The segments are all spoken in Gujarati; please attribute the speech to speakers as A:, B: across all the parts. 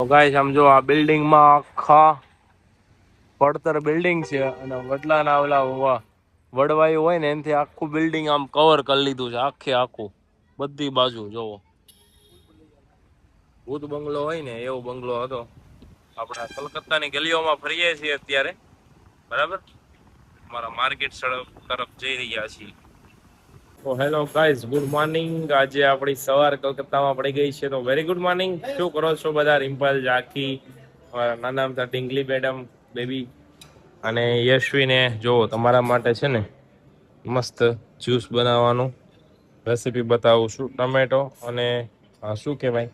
A: તો ગાઈસ આમ જો આ બિલ્ડિંગમાં આખા પડતર બિલ્ડિંગ છે અને વડલાના ઓલા વડવાયું હોય ને એનાથી આખું બિલ્ડિંગ આમ કવર કરી લીધું છે આખું બધી બાજુ જોવો ભૂત બંગલો હોય ને એવો બંગલો હતો. આપણા કલકત્તાની ગલીઓમાં ફરીએ છીએ અત્યારે, બરાબર, અમારા માર્કેટ સડક તરફ જઈ રહ્યા છીએ. તો હેલો ગાઈઝ, ગુડ મોર્નિંગ. આજે આપણી સવાર કલકત્તામાં પડી ગઈ છે, તો વેરી ગુડ મોર્નિંગ. શું કરો છો બધા? રિમ્પલ, ઝાકી, નાના અમથા ટિંગલી મેડમ, બેબી અને યશવીને જોવો તમારા માટે છે ને મસ્ત જ્યુસ બનાવવાનું રેસીપી બતાવું છું. ટમેટો અને શું કહેવાય,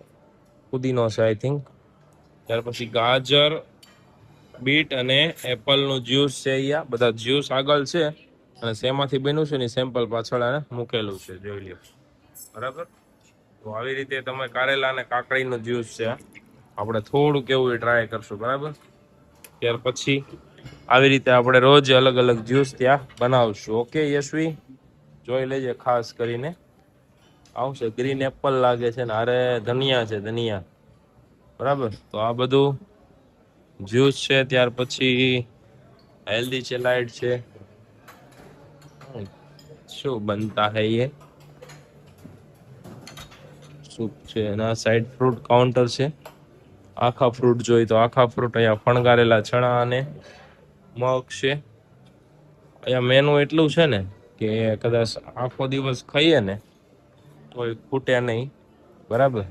A: પુદીનો છે આઈ થિંક. ત્યાર પછી ગાજર, બીટ અને એપલનું જ્યુસ છે. અહીંયા બધા જ્યુસ આગળ છે અને શેમાંથી બન્યું છે ને સેમ્પલ પાછળ મૂકેલું છે, જોઈ લ્યો, બરાબર. તો આવી રીતે તમે કારેલા અને કાકડીનું જ્યુસ છે, આપણે થોડુંક એવું ટ્રાય કરશું, બરાબર. ત્યાર પછી આવી રીતે આપણે રોજ અલગ અલગ જ્યુસ ત્યાં બનાવશું. ઓકે યશવી, જોઈ લેજે ખાસ કરીને. આવશે ગ્રીન એપલ લાગે છે ને, અરે ધનિયા છે, ધનિયા, બરાબર. તો આ બધું જ્યુસ છે. ત્યાર પછી હેલ્ધી છે, લાઈટ છે. શું બનતા હે ये સૂપ છે અને આ સાઈડ ફ્રૂટ કાઉન્ટર છે. આખા ફ્રૂટ જોઈ તો આખા ફ્રૂટ, અહીંયા ફણગારેલા ચણા અને મગ છે. અહીંયા મેનુ એટલું છે ને કે કદાચ આખો દિવસ ખાઈએ ને તો ખૂટે નહીં, બરાબર.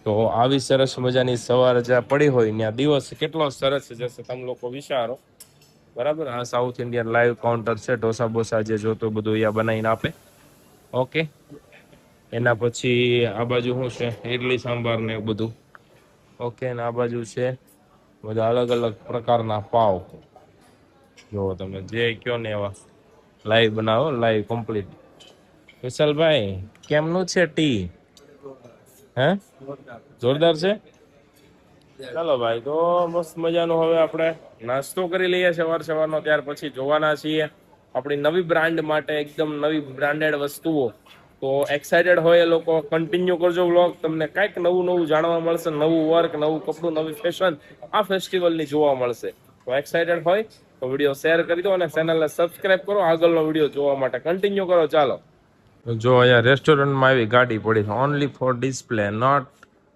A: તો આવી સરસ મજાની સવાર જ્યાં પડી હોય ત્યાં દિવસ કેટલો સરસ જશે તમે લોકો વિચારો, બરાબર. આ સાઉથ ઇન્ડિયન લાઈવ કાઉન્ટર છે. ઢોસા બોસા જે જોતું બધું અહીંયા બનાવીને આપે. ઓકે, એના પછી આ બાજુ શું છે, ઇડલી સાંભાર ને બધું. ઓકે, ને આ બાજુ છે બધા અલગ અલગ પ્રકારના પાવ. જો તમે જે કયો ને એવા લાઈવ બનાવો, લાઈવ કમ્પ્લીટ. વિશાલભાઈ, કેમનું છે ટી? હે, જોરદાર છે. ચાલો ભાઈ, તો મસ્ત મજાનું હવે આપણે નાસ્તો કરી લઈએ સવાર સવારનો. ત્યાર પછી જોવાના છીએ આપણી નવી બ્રાન્ડ માટે, એકદમ નવી બ્રાન્ડેડ વસ્તુઓ. તો એક્સાઇટેડ હોય એ લોકો કન્ટિન્યુ કરજો વ્લોગ, તમને કંઈક નવું નવું જાણવા મળશે, નવું વર્ક, નવું કપડું, નવી ફેશન આ ફેસ્ટિવલની જોવા મળશે. તો એક્સાઇટેડ હોય તો વિડીયો શેર કરી દો અને ચેનલને સબસ્ક્રાઇબ કરો આગળનો વિડીયો જોવા માટે. કન્ટિન્યુ કરો. ચાલો, જો અહીંયા રેસ્ટોરન્ટમાં આવી ગાડી પડી છે, only for display, not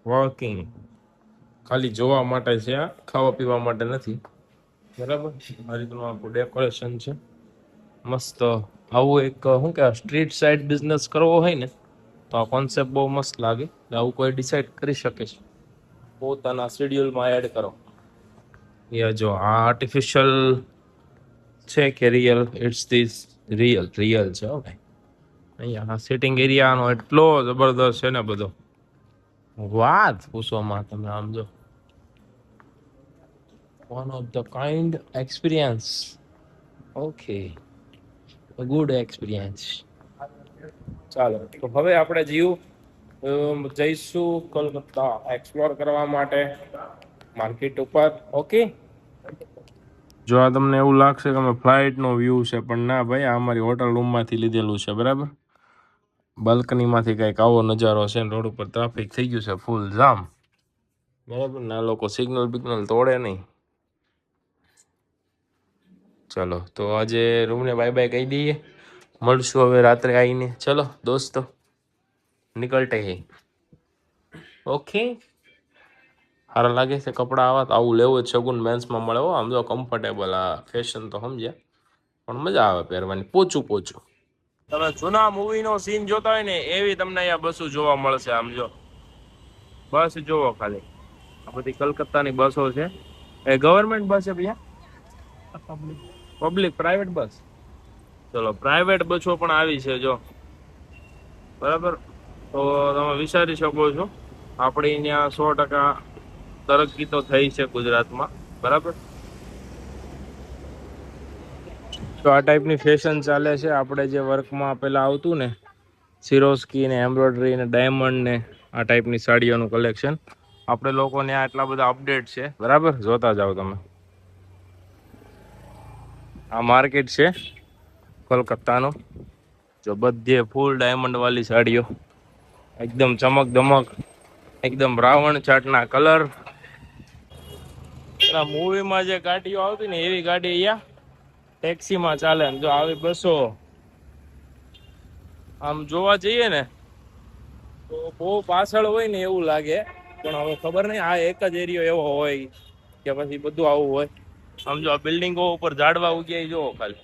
A: working. ખાલી જોવા માટે છે, આ ખાવા પીવા માટે નથી, બરાબર. આ રીતનું આપણું ડેકોરેશન છે મસ્ત. આવું એક શું કે સ્ટ્રીટ સાઇડ બિઝનેસ કરવો હોય ને તો આ કોન્સેપ્ટ બહુ મસ્ત લાગે. આવું કોઈ ડિસાઈડ કરી શકે છે, પોતાના શેડ્યુલમાં એડ કરો. યા જો આ આર્ટિફિશિયલ છે કે real? It's this real, real છે. ઓકે, અહીંયા સિટિંગ એરિયાનો એટલો જબરદસ્ત છે ને બધો, વાત પૂછવામાં. તમે આમ જો, one of the kind experience. Okay, good experience. ચાલો, તો હવે આપણે જઈશું કોલકાતા એક્સપ્લોર કરવા માટે માર્કેટ ઉપર. ઓકે, જો આ તમને એવું લાગશે કે અમે ફ્લાઇટનો વ્યૂ છે, પણ ના ભાઈ, આ અમારી હોટલ રૂમમાંથી લીધેલું છે, બરાબર. બાલ્કનીમાંથી કંઈક આવો નજારો છે. રોડ ઉપર ટ્રાફિક થઈ ગયું છે ફૂલ જામ, બરાબર. ના લોકો સિગ્નલ બિગ્નલ તોડે નહીં. ચલો, તો આજે રૂમને બાય બાય કહી દઈએ. મળશું હવે રાત્રે આવીને. ચલો દોસ્તો, નીકળતે હે. ઓકે, સારા લાગે છે કપડાં આવા? તો આવું લેવું જ શગુન મેન્સમાં મળે. આમ જો કમ્ફર્ટેબલ, આ ફેશન તો સમજ્યા, પણ મજા આવે પહેરવાની, પોચું પોચું. તમે જૂના મૂવીનો સીન જોતા હોય ને એવી તમને અહીંયા બસો જોવા મળશે. આમ જો બસ જોવો ખાલી, આ બધી કલકત્તાની બસો છે. એ ગવર્મેન્ટ બસ છે ભૈયા? પબ્લિક પ્રાઇવેટ બસ? ચલો, પ્રાઇવેટ બસો પણ આવી છે જો, બરાબર. તો તમે વિચારી શકો છો આપણી ત્યાં 100% તરક્કી તો થઈ છે ગુજરાતમાં, બરાબર. તો આ ટાઈપની ફેશન ચાલે છે. આપણે જે વર્કમાં પેલા આવતું ને સિરોસ્કી ને એમ્બ્રોઇડરી ને ડાયમંડ ને આ ટાઈપની સાડીઓનું કલેક્શન, આપણે લોકોને આટલા બધા અપડેટ છે, બરાબર. જોતા જાઓ તમે. આ માર્કેટ છે કોલકાતાનું, જો બધે ફૂલ ડાયમંડ વાળી સાડીઓ, એકદમ ચમક ધમક એકદમ રાવણ ચાટના કલર. મૂવીમાં જે ગાડીઓ આવતી ને એવી ગાડી અહીંયા ટેક્સીમાં ચાલે. જો આવી બસો આમ જોવા જઈએ ને તો બહુ પાછળ હોય ને એવું લાગે, પણ હવે ખબર નહીં આ એક જ એરિયો એવો હોય કે પછી બધું આવું હોય. સમજો આ બિલ્ડિંગો ઉપર ઝાડવા ઉગ્યા જોવો ખાલી,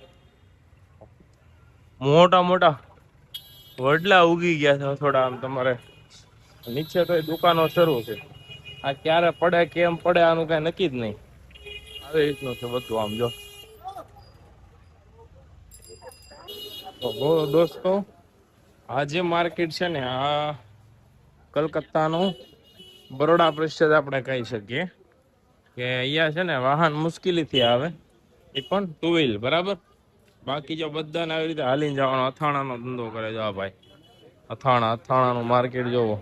A: મોટા મોટા વડલા ઉગી ગયા છે. થોડા આમ તમારે નીચે તો દુકાનો શરૂ છે. આ ક્યારે પડે કેમ પડે આનું કઈ નક્કી જ નહીં. આવી રીતનું છે બધું. આમ જો તો દોસ્તો આ જે માર્કેટ છે ને આ કલકત્તાનું બરોડા પ્રસિદ્ધ આપણે કહી શકીએ કે અહીંયા છે ને વાહન મુશ્કેલીથી આવે, એ પણ ટુ વ્હીલ બરાબર. બાકી જો બધાને આવી રીતે હાલીને જવાનો અથાણાનો ધંધો કરે. જો ભાઈ અથાણાનું માર્કેટ જોવો,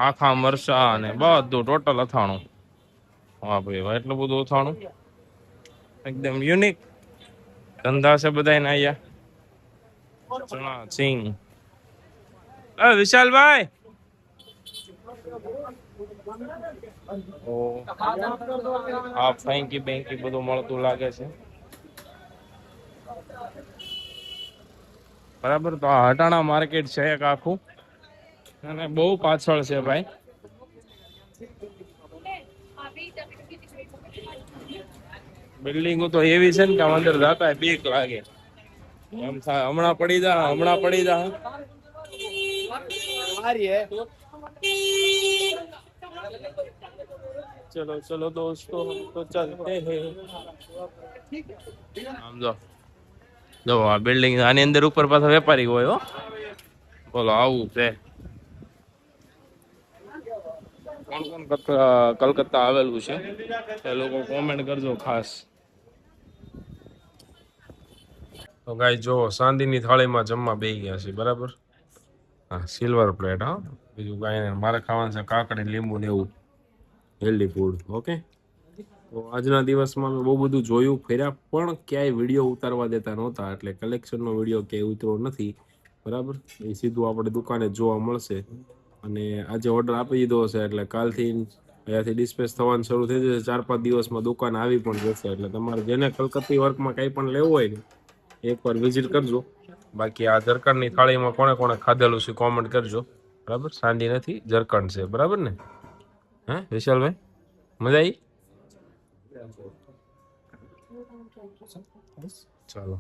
A: આખા મરચા અને બધું ટોટલ અથાણું. હા ભાઈ એટલું બધું અથાણું, એકદમ યુનિક ધંધા છે બધાને અહીંયા. ચણા સિંગ. વિશાલભાઈ આ ફેંકી બેંકી બધું મળતું લાગે છે બરાબર. તો આ હટાણા માર્કેટ છે એક આખું, અને બહુ પાછળ છે ભાઈ. બિલ્ડિંગો તો એવી છે ને કે અંદર જાતા બીક લાગે એમ થાય, હમણાં પડી જા. ચલો ચલો દોસ્તો તો ચલતે હે. આમ જો આ બિલ્ડિંગ, આની અંદર ઉપર પાછા વેપારી હોય હો. બોલો આવું છે. કોણ કલકત્તા આવેલું છે એ લોકો કોમેન્ટ કરજો ખાસ. તો ગાઈ જો સાંજની થાળીમાં જમવા બેસી ગયા છે બરાબર. હા સિલ્વર પ્લેટ. હા બીજું કાંઈ નહીં. મારે ખાવાનું છે કાકડી લીંબુ ને એવું હેલ્ધી ફૂડ. ઓકે. તો આજના દિવસમાં મેં બહુ બધું જોયું ફર્યા, પણ ક્યાંય વિડીયો ઉતારવા દેતા નહોતા, એટલે કલેક્શનનો વિડીયો ક્યાંય ઉતરો નથી બરાબર. એ સીધું આપણે દુકાને જોવા મળશે. અને આજે ઓર્ડર આપી દીધો હશે એટલે કાલથી અહીંયાથી ડિસ્પેચ થવાનું શરૂ થઈ જશે. 4-5 દિવસમાં દુકાન આવી પણ જશે. એટલે તમારે જેને કલકત્તી વર્કમાં કંઈ પણ લેવું હોય ને એકવાર વિઝિટ કરજો. બાકી આ ઝરકણની થાળીમાં કોણે કોણે ખાધેલું છે કોમેન્ટ કરજો બરાબર. સાંડી નથી, ઝરકણ છે બરાબર ને. હે વિશાલભાઈ મજા આવી? ચાલો.